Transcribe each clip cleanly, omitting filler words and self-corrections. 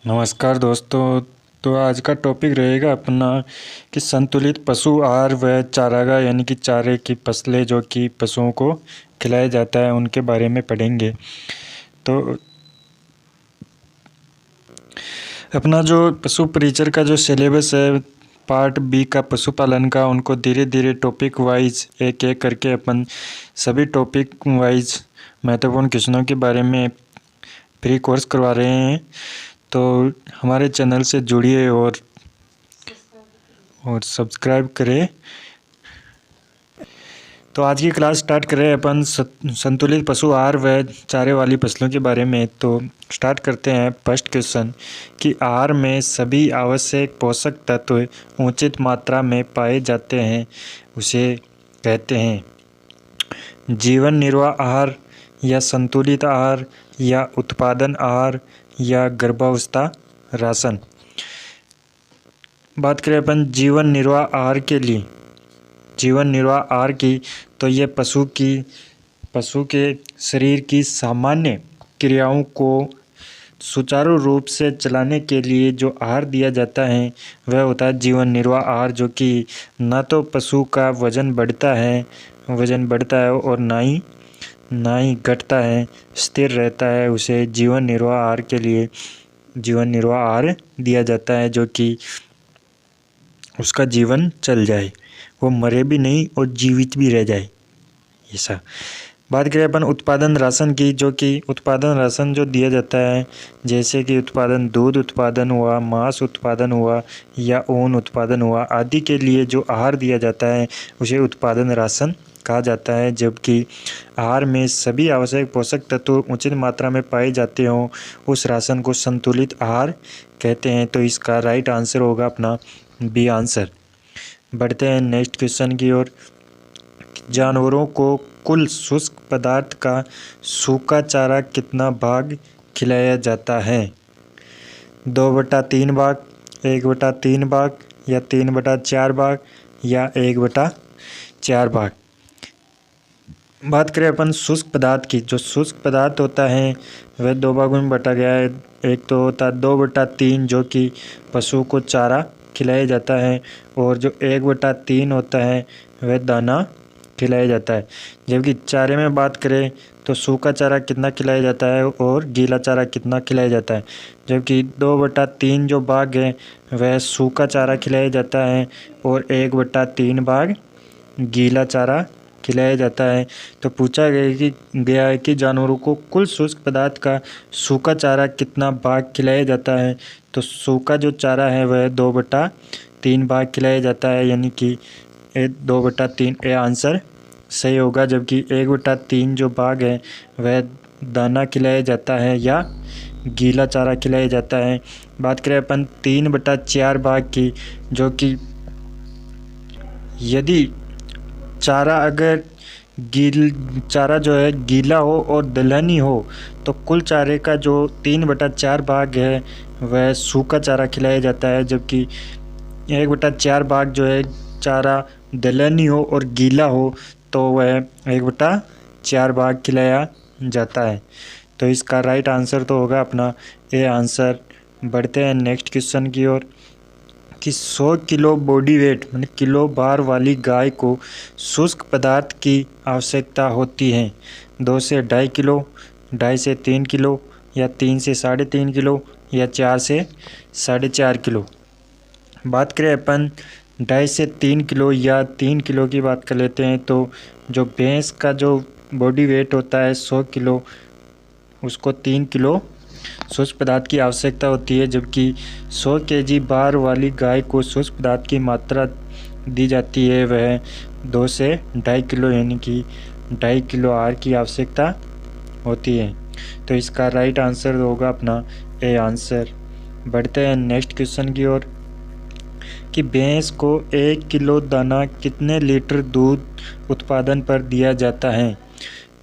नमस्कार दोस्तों। तो आज का टॉपिक रहेगा अपना कि संतुलित पशु आहार व चारागाह यानी कि चारे की फसलें जो कि पशुओं को खिलाया जाता है उनके बारे में पढ़ेंगे। तो अपना जो पशु परिचर का जो सिलेबस है पार्ट बी का पशुपालन का, उनको धीरे धीरे टॉपिक वाइज एक एक करके अपन सभी टॉपिक वाइज महत्वपूर्ण क्वेश्चनों के बारे में फ्री कोर्स करवा रहे हैं। तो हमारे चैनल से जुड़िए और सब्सक्राइब करें। तो आज की क्लास स्टार्ट करें अपन संतुलित पशु आहार व चारे वाली फसलों के बारे में। तो स्टार्ट करते हैं। फर्स्ट क्वेश्चन कि आहार में सभी आवश्यक पोषक तत्व उचित मात्रा में पाए जाते हैं, उसे कहते हैं जीवन निर्वाह आहार या संतुलित आहार या उत्पादन आहार या गर्भावस्था राशन। बात करें अपन जीवन निर्वाह आहार के लिए, जीवन निर्वाह आहार की, तो ये पशु के शरीर की सामान्य क्रियाओं को सुचारू रूप से चलाने के लिए जो आहार दिया जाता है वह होता है जीवन निर्वाह आहार, जो कि ना तो पशु का वजन बढ़ता है और ना ही घटता है, स्थिर रहता है। उसे जीवन निर्वाह आहार के लिए जीवन निर्वाह आहार दिया जाता है जो कि उसका जीवन चल जाए, वो मरे भी नहीं और जीवित भी रह जाए, ऐसा। बात करें अपन उत्पादन राशन की, जो कि उत्पादन राशन जो दिया जाता है जैसे कि दूध उत्पादन हुआ, मांस उत्पादन हुआ या ऊन उत्पादन हुआ आदि के लिए जो आहार दिया जाता है उसे उत्पादन राशन कहा जाता है। जबकि आहार में सभी आवश्यक पोषक तत्व उचित मात्रा में पाए जाते हों उस राशन को संतुलित आहार कहते हैं। तो इसका राइट आंसर होगा अपना बी आंसर। बढ़ते हैं नेक्स्ट क्वेश्चन की ओर। जानवरों को कुल शुष्क पदार्थ का सूखा चारा कितना भाग खिलाया जाता है? 2/3 भाग, 1/3 भाग या 3/4 भाग या 1/4 भाग। बात करें अपन शुष्क पदार्थ की, जो शुष्क पदार्थ होता है वह 2 भागों में बटा गया है। एक तो होता है 2/3 जो कि पशु को चारा खिलाया जाता है, और जो 1/3 होता है वह दाना खिलाया जाता है। जबकि चारे में बात करें तो सूखा चारा कितना खिलाया जाता है और गीला चारा कितना खिलाया जाता है। जबकि 2/3 जो भाग है वह सूखा चारा खिलाया जाता है और 1/3 भाग गीला चारा खिलाया जाता है। तो पूछा गया है कि जानवरों को कुल शुष्क पदार्थ का सूखा चारा कितना भाग खिलाया जाता है। तो सूखा जो चारा है वह 2/3 भाग खिलाया जाता है, यानी कि 2/3 ये आंसर सही होगा। जबकि 1/3 जो भाग है वह दाना खिलाया जाता है या गीला चारा खिलाया जाता है। बात करें अपन 3/4 भाग की, जो कि यदि चारा जो है गीला हो और दलहनी हो तो कुल चारे का जो 3/4 भाग है वह सूखा चारा खिलाया जाता है। जबकि 1/4 भाग जो है चारा दलहनी हो और गीला हो तो वह 1/4 भाग खिलाया जाता है। तो इसका राइट आंसर तो होगा अपना ए आंसर। बढ़ते हैं नेक्स्ट क्वेश्चन की ओर कि 100 किलो बॉडी वेट यानी किलो भार वाली गाय को शुष्क पदार्थ की आवश्यकता होती है 2 से 2.5 किलो, 2.5 से 3 किलो या 3 से 3.5 किलो या 4 से 4.5 किलो। बात करें अपन 2.5 से 3 किलो या 3 किलो की बात कर लेते हैं। तो जो भैंस का जो बॉडी वेट होता है 100 किलो, उसको 3 किलो शुष्क पदार्थ की आवश्यकता होती है। जबकि 100 केजी भार वाली गाय को शुष्क पदार्थ की मात्रा दी जाती है वह 2 से 2.5 किलो, यानी कि 2.5 किलो आहार की आवश्यकता होती है। तो इसका राइट आंसर होगा अपना ए आंसर। बढ़ते हैं नेक्स्ट क्वेश्चन की ओर कि भैंस को 1 किलो दाना कितने लीटर दूध उत्पादन पर दिया जाता है?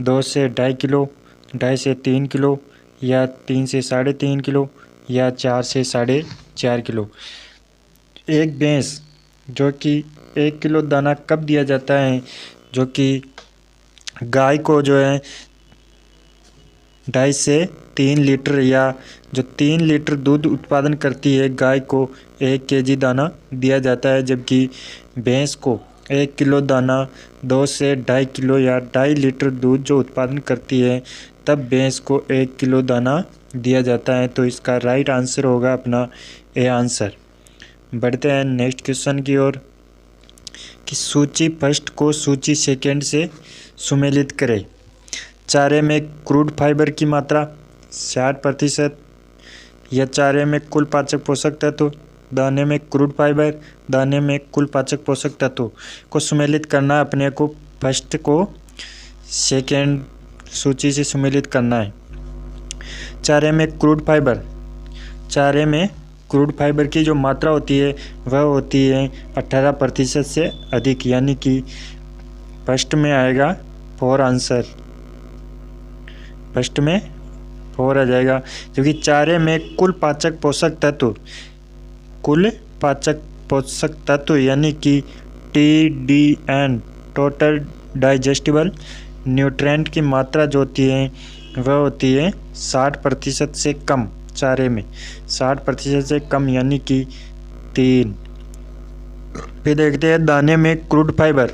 2 से 2.5 किलो, 2.5 से 3 किलो या 3 से 3.5 किलो या 4 से 4.5 किलो। एक भैंस जो कि 1 किलो दाना कब दिया जाता है? जो कि गाय को जो है 2.5 से 3 लीटर या जो 3 लीटर दूध उत्पादन करती है गाय को 1 केजी दाना दिया जाता है, जबकि भैंस को 1 किलो दाना 2 से 2.5 किलो या 2.5 लीटर दूध जो उत्पादन करती है तब भैंस को 1 किलो दाना दिया जाता है। तो इसका राइट आंसर होगा अपना ए आंसर। बढ़ते हैं नेक्स्ट क्वेश्चन की ओर कि सूची फर्स्ट को सूची सेकेंड से सुमेलित करें। चारे में क्रूड फाइबर की मात्रा 60%, या चारे में कुल पाचक पोषक तत्व, दाने में क्रूड फाइबर, दाने में कुल पाचक पोषक तत्व को सुमेलित करना है। अपने को फर्स्ट को सेकेंड सूची से सुमेलित करना है। चारे में क्रूड फाइबर, चारे में क्रूड फाइबर की जो मात्रा होती है वह होती है 18% से अधिक, यानी कि फर्स्ट में आएगा 4 आंसर, फर्स्ट में 4 आ जाएगा। क्योंकि चारे में कुल पाचक पोषक तत्व, कुल पाचक पोषक तत्व यानी कि TDN टोटल डाइजेस्टिबल न्यूट्रिएंट की मात्रा जो होती है वह होती है 60% से कम। चारे में 60% से कम यानी कि 3। फिर देखते हैं दाने में क्रूड फाइबर,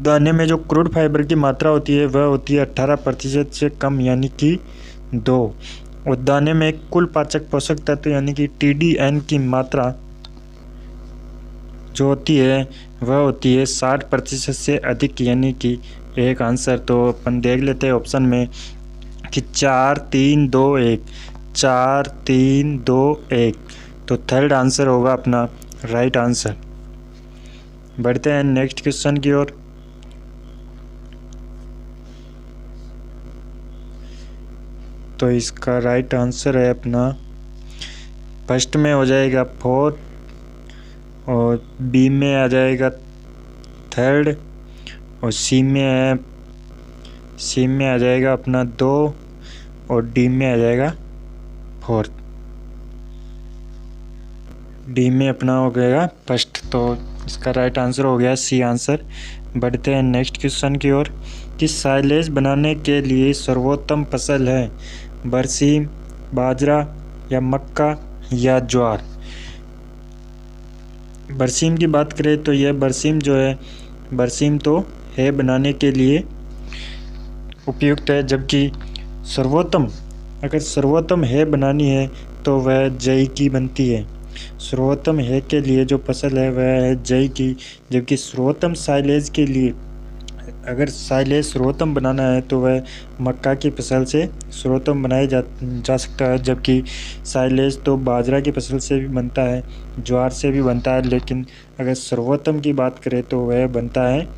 दाने में जो क्रूड फाइबर की मात्रा होती है वह होती है 18% से कम यानी कि 2। और दाने में कुल पाचक पोषक तत्व यानी कि TDN की मात्रा जो होती है वह होती है 60% से अधिक यानी कि 1 आंसर। तो अपन देख लेते हैं ऑप्शन में कि 4 3 2 1, 4 3 2 1, तो थर्ड आंसर होगा अपना राइट आंसर। बढ़ते हैं नेक्स्ट क्वेश्चन की ओर। तो इसका राइट आंसर है अपना फर्स्ट में हो जाएगा 4 और बी में आ जाएगा 3rd और सी में आ जाएगा अपना 2 और डी में आ जाएगा 4th। डी में अपना हो गया फर्स्ट, तो इसका राइट आंसर हो गया सी आंसर। बढ़ते हैं नेक्स्ट क्वेश्चन की ओर कि साइलेज बनाने के लिए सर्वोत्तम फसल है बरसीम, बाजरा या मक्का या ज्वार। बरसीम की बात करें तो यह बरसीम जो है, बरसीम तो है बनाने के लिए उपयुक्त है, जबकि सर्वोत्तम, अगर सर्वोत्तम है बनानी है तो वह जई की बनती है। सर्वोत्तम है के लिए जो फसल है वह है जई की, जबकि सर्वोत्तम साइलेज के लिए, अगर साइलेज सर्वोत्तम बनाना है तो वह मक्का की फसल से सर्वोत्तम बनाया जा सकता है, जबकि साइलेज तो बाजरा की फसल से भी बनता है, ज्वार से भी बनता है, लेकिन अगर सर्वोत्तम की बात करें तो वह बनता है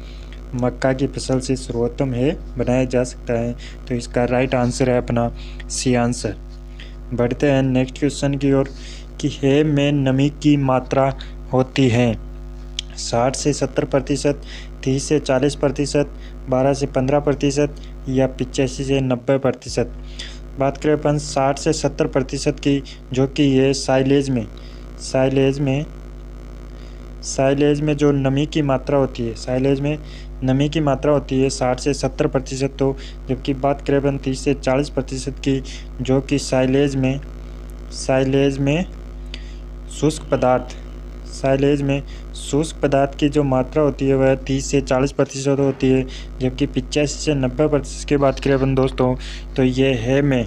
मक्का की फसल से सर्वोत्तम है बनाया जा सकता है। तो इसका राइट आंसर है अपना सी आंसर। बढ़ते हैं नेक्स्ट क्वेश्चन की ओर कि है में नमी की मात्रा होती है 60 से 70%, 30 से 40%, 12 से 15% या 85 से 90%। बात करें अपन 60 से 70% की, जो कि ये साइलेज में जो नमी की मात्रा होती है, साइलेज में नमी की मात्रा होती है 60 से 70%। तो जबकि बात करें अपन 30 से 40% की, जो कि साइलेज में शुष्क पदार्थ, साइलेज में शुष्क पदार्थ की जो मात्रा होती है वह 30 से 40% होती है, जबकि 85 से 90% की बात करें अपन दोस्तों तो ये है में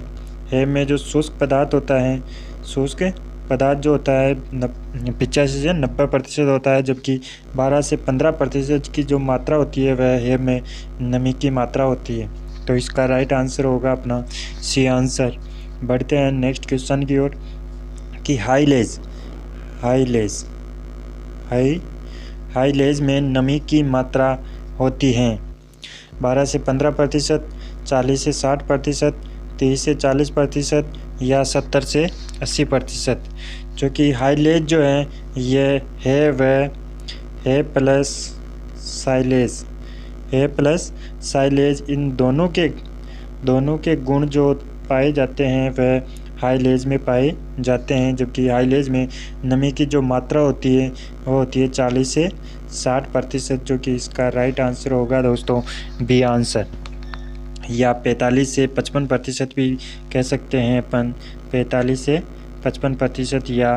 जो शुष्क पदार्थ होता है, शुष्क पदार्थ जो होता है 85 से 90% होता है, जबकि 12 से 15% की जो मात्रा होती है वह है में नमी की मात्रा होती है। तो इसका राइट आंसर होगा अपना सी आंसर। बढ़ते हैं नेक्स्ट क्वेश्चन की ओर कि हाईलेज में नमी की मात्रा होती है 12 से 15%, 40 से 60%, 30 से 40% या 70 से 80%। जो कि हाईलेज जो है ये है वह है प्लस साइलेज, इन दोनों के गुण जो पाए जाते हैं वह हाईलेज में पाए जाते हैं, जबकि हाईलेज में नमी की जो मात्रा होती है वो होती है 40 से 60%, जो कि इसका राइट आंसर होगा दोस्तों बी आंसर। या 45 से 55% भी कह सकते हैं अपन। 45 से 55% या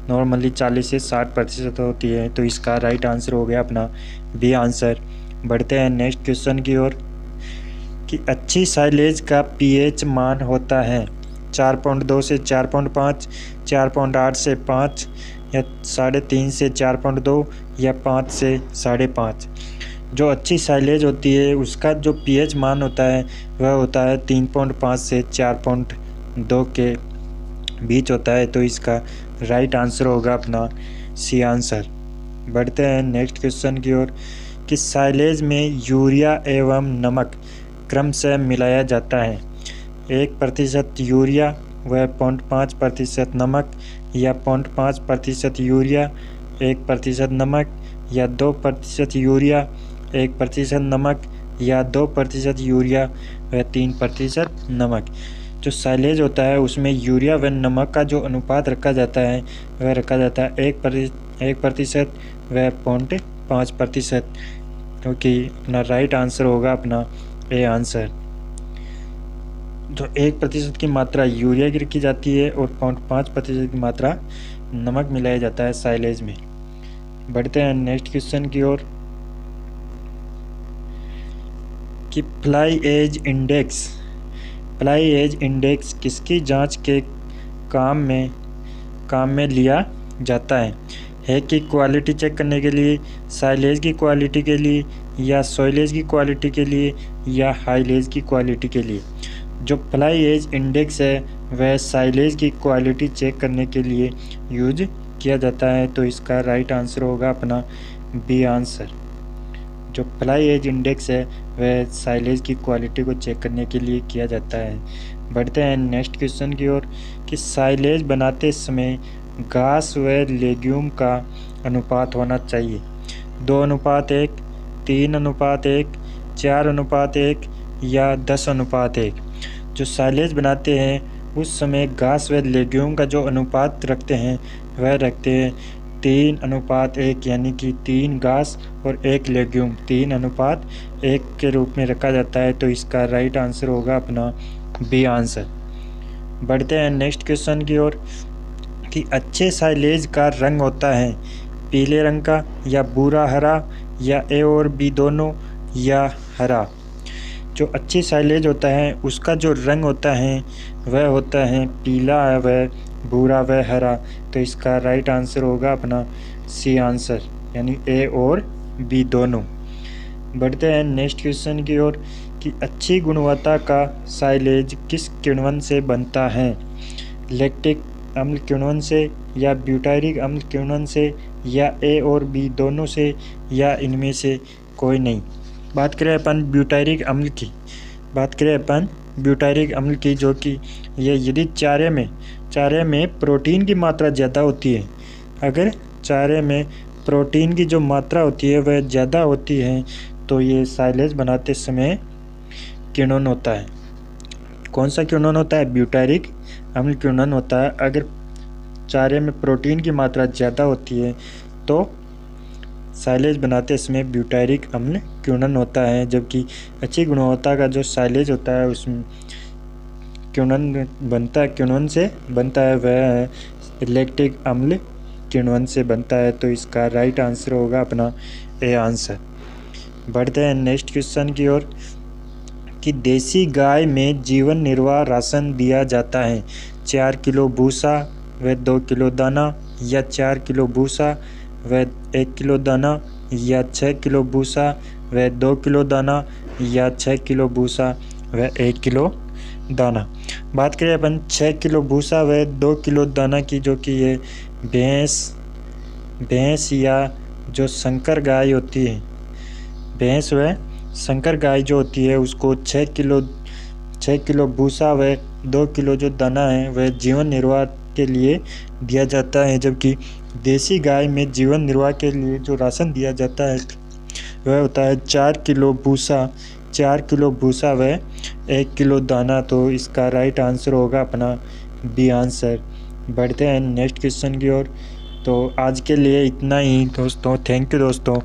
नॉर्मली 40 से 60% होती है। तो इसका राइट आंसर हो गया अपना बी आंसर। बढ़ते हैं नेक्स्ट क्वेश्चन की ओर कि अच्छी साइलेज का पीएच मान होता है 4.2 से 4.5, 4.8 से 5, या 3.5 से 4.2, या 5 से 5.5। जो अच्छी साइलेज होती है उसका जो पीएच मान होता है वह होता है 3.5 से 4.2 के बीच होता है। तो इसका राइट आंसर होगा अपना सी आंसर। बढ़ते हैं नेक्स्ट क्वेश्चन की ओर कि साइलेज में यूरिया एवं नमक क्रमशः मिलाया जाता है 1% यूरिया व 0.5% नमक, या 0.5% यूरिया 1% नमक, या 2% यूरिया 1% नमक, या 2% यूरिया व 3% नमक। जो साइलेज होता है उसमें यूरिया व नमक का जो अनुपात रखा जाता है वह रखा जाता है 1% व 0.5%, क्योंकि अपना राइट आंसर होगा अपना ए आंसर। जो 1% की मात्रा यूरिया की रखी जाती है और 0.5% की मात्रा नमक मिलाया जाता है साइलेज में। बढ़ते हैं नेक्स्ट क्वेश्चन की ओर कि फ्लाई एज इंडेक्स किसकी जांच के काम में लिया जाता है कि क्वालिटी चेक करने के लिए, साइलेज की क्वालिटी के लिए, या सॉइलेज की क्वालिटी के लिए, या हाईलेज की क्वालिटी के लिए। जो फ्लाई एज इंडेक्स है वह साइलेज की क्वालिटी चेक करने के लिए यूज किया जाता है। तो इसका राइट आंसर होगा अपना बी आंसर। जो फ्लाई एज इंडेक्स है वह साइलेज की क्वालिटी को चेक करने के लिए किया जाता है। बढ़ते हैं नेक्स्ट क्वेश्चन की ओर कि साइलेज बनाते समय घास व लेग्यूम का अनुपात होना चाहिए 2:1, 3:1, 4:1, या 10:1। जो साइलेज बनाते हैं उस समय घास व लेग्यूम का जो अनुपात रखते हैं वह रखते हैं 3:1, यानी कि 3 घास और 1 लेग्यूम 3:1 के रूप में रखा जाता है। तो इसका राइट आंसर होगा अपना बी आंसर। बढ़ते हैं नेक्स्ट क्वेश्चन की ओर कि अच्छे साइलेज का रंग होता है पीले रंग का, या भूरा हरा, या ए और बी दोनों, या हरा। जो अच्छी साइलेज होता है उसका जो रंग होता है वह होता है पीला व भूरा व हरा। तो इसका राइट आंसर होगा अपना सी आंसर, यानी ए और बी दोनों। बढ़ते हैं नेक्स्ट क्वेश्चन की ओर कि अच्छी गुणवत्ता का साइलेज किस किण्वन से बनता है लैक्टिक अम्ल किण्वन से, या ब्यूटायरिक अम्ल किण्वन से, या ए और बी दोनों से, या इनमें से कोई नहीं। बात करें अपन ब्यूटायरिक अम्ल की जो कि ये यदि चारे में प्रोटीन की मात्रा ज़्यादा होती है, अगर चारे में प्रोटीन की जो मात्रा होती है वह ज़्यादा होती है तो ये साइलेज बनाते समय किण्वन होता है। कौन सा किण्वन होता है? ब्यूटायरिक अम्ल किण्वन होता है। अगर चारे में प्रोटीन की मात्रा ज़्यादा होती है तो साइलेज बनाते समय ब्यूटायरिक अम्ल किण्वन होता है, जबकि अच्छी गुणवत्ता का जो साइलेज होता है उसमें किण्वन से बनता है वह लैक्टिक अम्ल किण्वन से बनता है। तो इसका राइट आंसर होगा अपना ए आंसर। बढ़ते हैं नेक्स्ट क्वेश्चन की ओर कि देसी गाय में जीवन निर्वाह राशन दिया जाता है 4 किलो भूसा व 2 किलो दाना, या 4 किलो भूसा व 1 किलो दाना, या 6 किलो भूसा व 2 किलो दाना, या 6 किलो भूसा व 1 किलो दाना। बात करें अपन 6 किलो भूसा व 2 किलो दाना की, जो कि ये भैंस या जो संकर गाय होती है, भैंस व संकर गाय जो होती है उसको 6 किलो भूसा व 2 किलो जो दाना है वह जीवन निर्वाह के लिए दिया जाता है, जबकि देसी गाय में जीवन निर्वाह के लिए जो राशन दिया जाता है वह होता है 4 किलो भूसा व 1 किलो दाना। तो इसका राइट आंसर होगा अपना बी आंसर। बढ़ते हैं नेक्स्ट क्वेश्चन की ओर। तो आज के लिए इतना ही दोस्तों। थैंक यू दोस्तों।